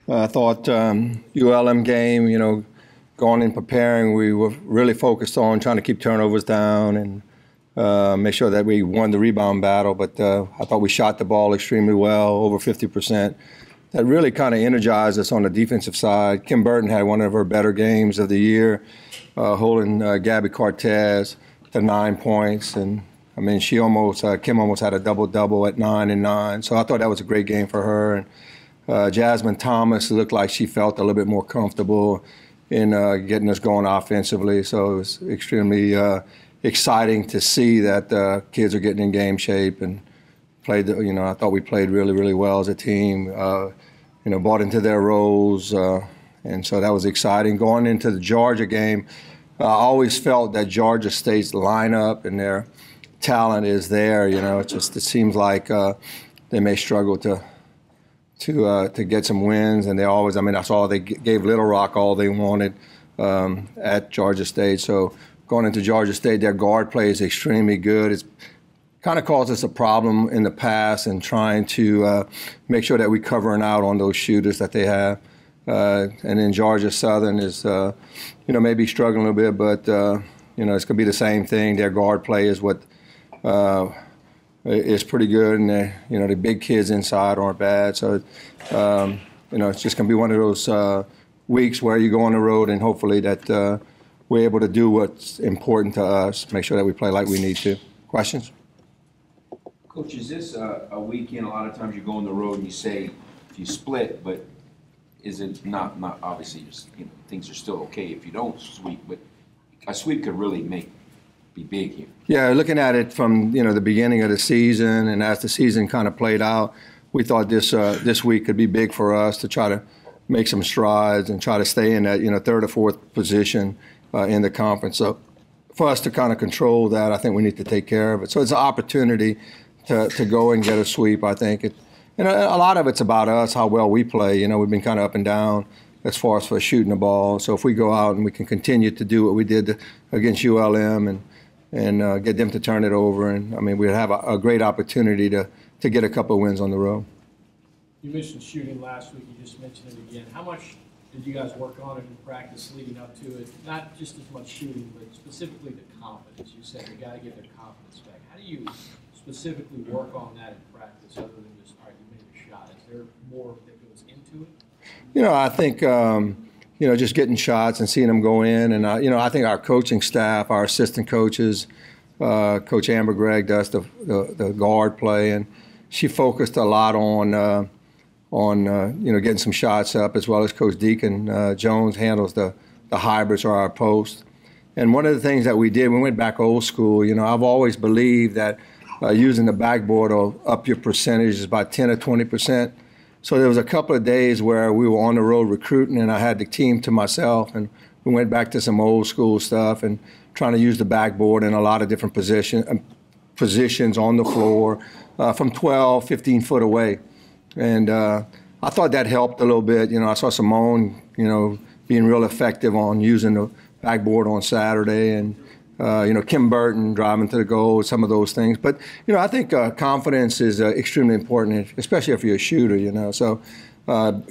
I thought ULM game, going in preparing, we were really focused on trying to keep turnovers down and make sure that we won the rebound battle. But I thought we shot the ball extremely well, over 50%. That really kind of energized us on the defensive side. Kim Burton had one of her better games of the year, holding Gabby Cortez to 9 points. And I mean, Kim almost had a double-double at 9 and 9. So I thought that was a great game for her. And Jasmine Thomas looked like she felt a little bit more comfortable in getting us going offensively. So it was extremely exciting to see that kids are getting in game shape and played. I thought we played really, really well as a team. Bought into their roles, and so that was exciting. Going into the Georgia game, I always felt that Georgia State's lineup and their talent is there. It seems like they may struggle to get some wins, and they always. I mean, I saw they gave Little Rock all they wanted at Georgia State. So going into Georgia State, their guard play is extremely good. It's kind of caused us a problem in the past in trying to make sure that we covering out on those shooters that they have. And then Georgia Southern is, maybe struggling a little bit, but, it's going to be the same thing. Their guard play is what is pretty good, and the big kids inside aren't bad. So, it's just going to be one of those weeks where you go on the road and hopefully that we're able to do what's important to us, make sure that we play like we need to. Questions? Coach, is this a weekend? A lot of times you go on the road and you say if you split, but is it not obviously, things are still okay if you don't sweep, but a sweep could really be big here. Yeah, looking at it from the beginning of the season, and as the season kind of played out, we thought this week could be big for us to try to make some strides and try to stay in that third or fourth position in the conference. So for us to kind of control that, I think we need to take care of it. So it's an opportunity to go and get a sweep, I think. And a lot of it's about us, how well we play. We've been kind of up and down as far as for shooting the ball. So if we go out and we can continue to do what we did against ULM and get them to turn it over, and I mean, we'd have a great opportunity to get a couple of wins on the road. You mentioned shooting last week. You just mentioned it again. How much did you guys work on it in practice leading up to it? Not just as much shooting, but specifically the confidence. You said you got to get their confidence back. How do you specifically work on that in practice other than just, all right, you made a shot? Is there more that goes into it? I think, just getting shots and seeing them go in. And, I think our coaching staff, our assistant coaches, Coach Amber Gregg does the guard play. And she focused a lot on getting some shots up, as well as Coach Deacon Jones handles the hybrids or our post. And one of the things that we did, we went back old school. I've always believed that using the backboard will up your percentages by 10 or 20%. So there was a couple of days where we were on the road recruiting, and I had the team to myself, and we went back to some old school stuff and trying to use the backboard in a lot of different positions on the floor from 12, 15 foot away. And I thought that helped a little bit. I saw Simone, being real effective on using the backboard on Saturday, and Kim Burton driving to the goal, some of those things. But, I think confidence is extremely important, especially if you're a shooter, So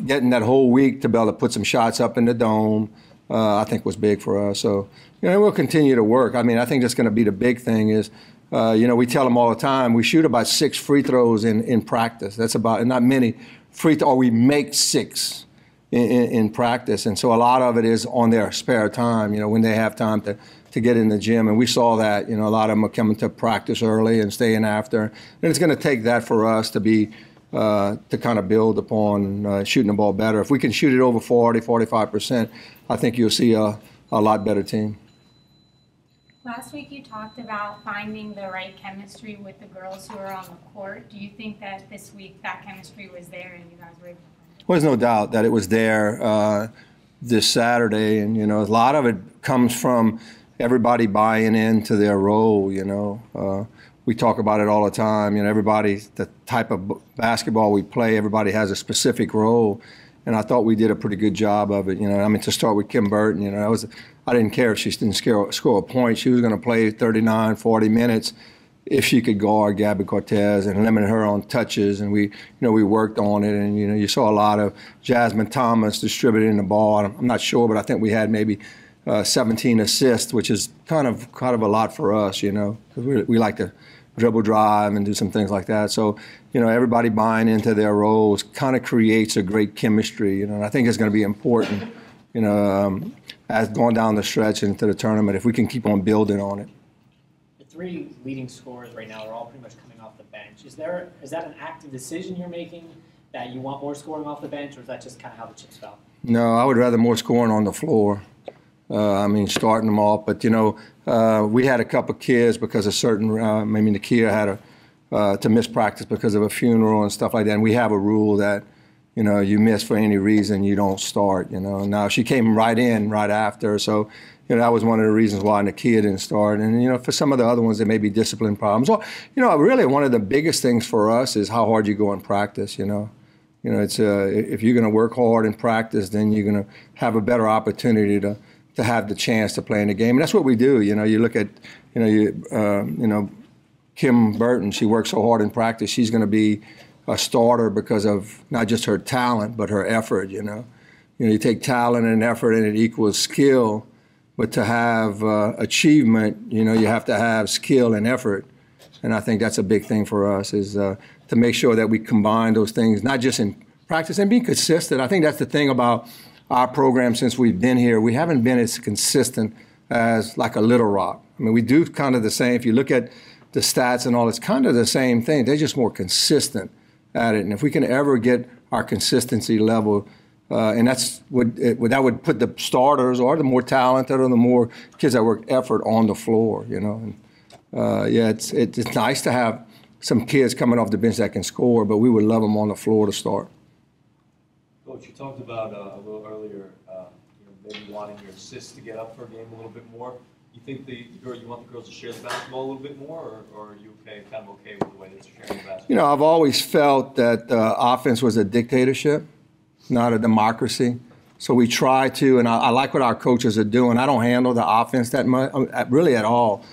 getting that whole week to be able to put some shots up in the dome, I think was big for us. So, we'll continue to work. I mean, I think that's going to be the big thing is, we tell them all the time, we shoot about 6 free throws in practice. That's about, not many free throws, or we make 6 in practice. And so a lot of it is on their spare time, when they have time to get in the gym. And we saw that, a lot of them are coming to practice early and staying after. And it's going to take that for us to be, to kind of build upon shooting the ball better. If we can shoot it over 40, 45%, I think you'll see a lot better team. Last week you talked about finding the right chemistry with the girls who are on the court. Do you think that this week that chemistry was there and you guys were able to find it? Well, there's no doubt that it was there this Saturday. And, a lot of it comes from everybody buying into their role, We talk about it all the time. Everybody, the type of basketball we play, everybody has a specific role. And I thought we did a pretty good job of it. To start with Kim Burton, I didn't care if she didn't score a point. She was going to play 39, 40 minutes if she could guard Gabby Cortez and limit her on touches, and we worked on it, and you saw a lot of Jasmine Thomas distributing the ball. I'm not sure, but I think we had maybe 17 assists, which is kind of a lot for us, because we like to dribble drive and do some things like that. So, everybody buying into their roles kind of creates a great chemistry, and I think it's going to be important, as going down the stretch into the tournament, if we can keep on building on it. The three leading scorers right now are all pretty much coming off the bench. Is that an active decision you're making that you want more scoring off the bench, or is that just kind of how the chips fell? No, I would rather more scoring on the floor. Starting them off. But, we had a couple kids because of certain, Nakia had to miss practice because of a funeral and stuff like that. And we have a rule that, you miss for any reason, you don't start, Now, she came right in right after. So, that was one of the reasons why Nakia didn't start. And, for some of the other ones, there may be discipline problems. So, really one of the biggest things for us is how hard you go in practice, It's if you're going to work hard in practice, then you're going to have a better opportunity to have the chance to play in the game. And that's what we do. You look at, Kim Burton, she works so hard in practice. She's going to be a starter because of not just her talent, but her effort, You take talent and effort and it equals skill, but to have achievement, you have to have skill and effort. And I think that's a big thing for us is to make sure that we combine those things, not just in practice and being consistent. I think that's the thing about our program since we've been here. We haven't been as consistent as like a Little Rock. We do kind of the same. If you look at the stats and all, it's kind of the same thing. They're just more consistent at it. And if we can ever get our consistency level, and that's that would put the starters or the more talented or the more kids that work effort on the floor, And, it's nice to have some kids coming off the bench that can score, but we would love them on the floor to start. Coach, you talked about a little earlier, maybe wanting your assists to get up for a game a little bit more. You think you want the girls to share the basketball a little bit more, or are you okay with the way that they're sharing the basketball? I've always felt that offense was a dictatorship, not a democracy. So we try to, and I like what our coaches are doing. I don't handle the offense that much, really at all.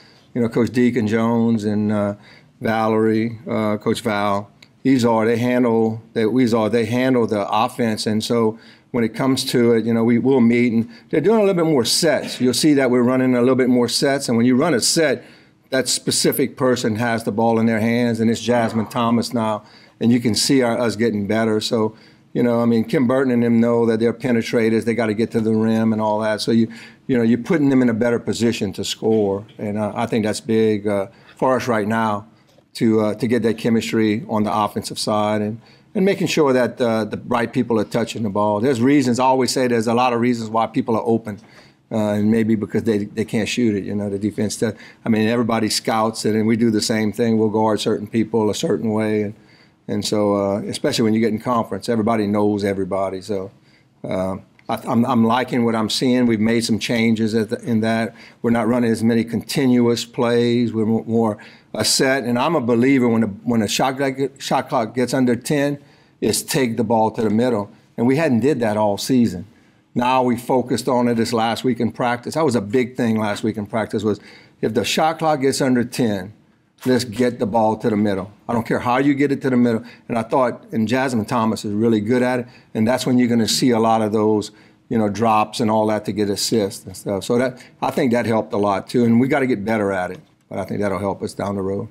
Coach Deacon Jones and Valerie, Coach Val. They handle the offense, and so when it comes to it, we'll meet, and they're doing a little bit more sets. You'll see that we're running a little bit more sets, and when you run a set, that specific person has the ball in their hands, and it's Jasmine Thomas now, and you can see us getting better. So, Kim Burton and them know that they're penetrators. They got to get to the rim and all that. So you're putting them in a better position to score, and I think that's big for us right now. To get that chemistry on the offensive side and making sure that the right people are touching the ball. There's reasons, I always say there's a lot of reasons why people are open, and maybe because they can't shoot it, the defense. Everybody scouts it, and we do the same thing. We'll guard certain people a certain way, and so especially when you get in conference, everybody knows everybody. So I'm liking what I'm seeing. We've made some changes in that. We're not running as many continuous plays. We're more a set, and I'm a believer when a shot clock gets under 10, is take the ball to the middle. And we hadn't did that all season. Now we focused on it this last week in practice. That was a big thing last week in practice was if the shot clock gets under 10, let's get the ball to the middle. I don't care how you get it to the middle. And I thought, and Jasmine Thomas is really good at it, and that's when you're going to see a lot of those, drops and all that to get assists and stuff. So I think that helped a lot too, and we got to get better at it. But I think that'll help us down the road.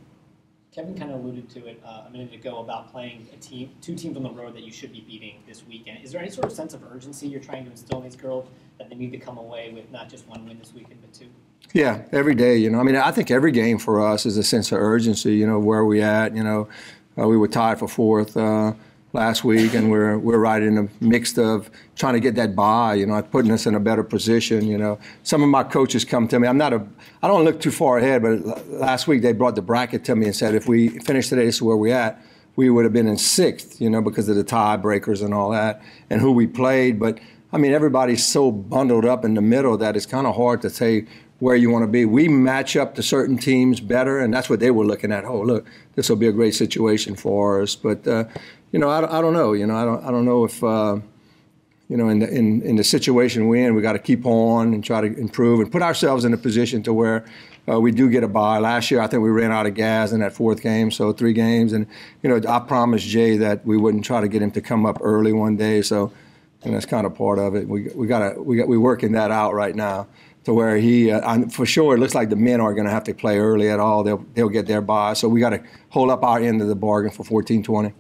Kevin kind of alluded to it a minute ago about playing two teams on the road that you should be beating this weekend. Is there any sort of sense of urgency you're trying to instill in these girls that they need to come away with not just one win this weekend, but two? Yeah, every day. I think every game for us is a sense of urgency. Where are we at? We were tied for fourth last week, and we're right in the mix of trying to get that bye, putting us in a better position. Some of my coaches come to me. I don't look too far ahead, but last week they brought the bracket to me and said if we finish today, this is where we're at. We would have been in sixth, because of the tiebreakers and all that, and who we played. But everybody's so bundled up in the middle that it's kind of hard to say where you want to be. We match up to certain teams better, and that's what they were looking at. Oh, look, this will be a great situation for us. But I don't know. I don't know if in the situation we're in, we got to keep on and try to improve and put ourselves in a position to where we do get a bye. Last year, I think we ran out of gas in that fourth game, so 3 games. And, I promised Jay that we wouldn't try to get him to come up early one day. So, and that's kind of part of it. We're working that out right now to where for sure, it looks like the men aren't going to have to play early at all. They'll get their bye. So we got to hold up our end of the bargain for 14-20.